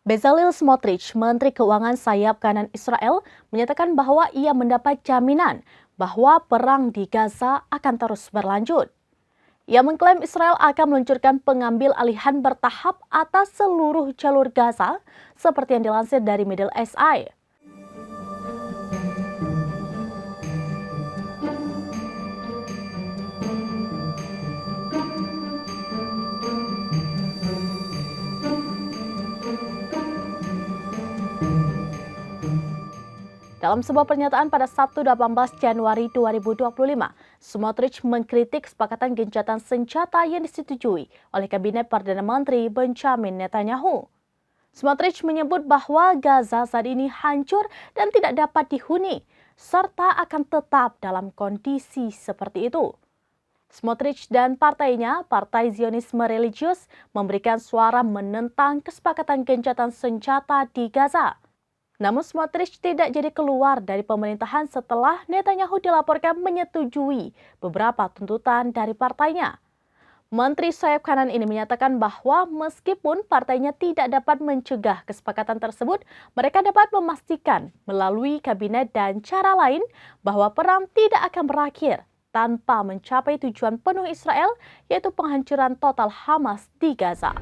Bezalel Smotrich, Menteri Keuangan sayap kanan Israel, menyatakan bahwa ia mendapat jaminan bahwa perang di Gaza akan terus berlanjut. Ia mengklaim Israel akan meluncurkan pengambil alihan bertahap atas seluruh jalur Gaza, seperti yang dilansir dari Middle East Eye. Dalam sebuah pernyataan pada Sabtu 18 Januari 2025, Smotrich mengkritik kesepakatan gencatan senjata yang disetujui oleh Kabinet Perdana Menteri Benjamin Netanyahu. Smotrich menyebut bahwa Gaza saat ini hancur dan tidak dapat dihuni, serta akan tetap dalam kondisi seperti itu. Smotrich dan partainya, Partai Zionisme Religius, memberikan suara menentang kesepakatan gencatan senjata di Gaza. Namun Smotrich tidak jadi keluar dari pemerintahan setelah Netanyahu dilaporkan menyetujui beberapa tuntutan dari partainya. Menteri sayap kanan ini menyatakan bahwa meskipun partainya tidak dapat mencegah kesepakatan tersebut, mereka dapat memastikan melalui kabinet dan cara lain bahwa perang tidak akan berakhir tanpa mencapai tujuan penuh Israel, yaitu penghancuran total Hamas di Gaza.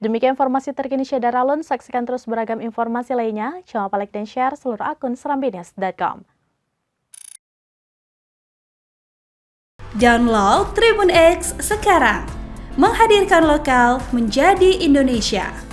Demikian informasi terkini Syedara Alun, saksikan terus beragam informasi lainnya. Jangan lupa like dan share seluruh akun serambinews.com. Download Tribun X sekarang, menghadirkan lokal menjadi Indonesia.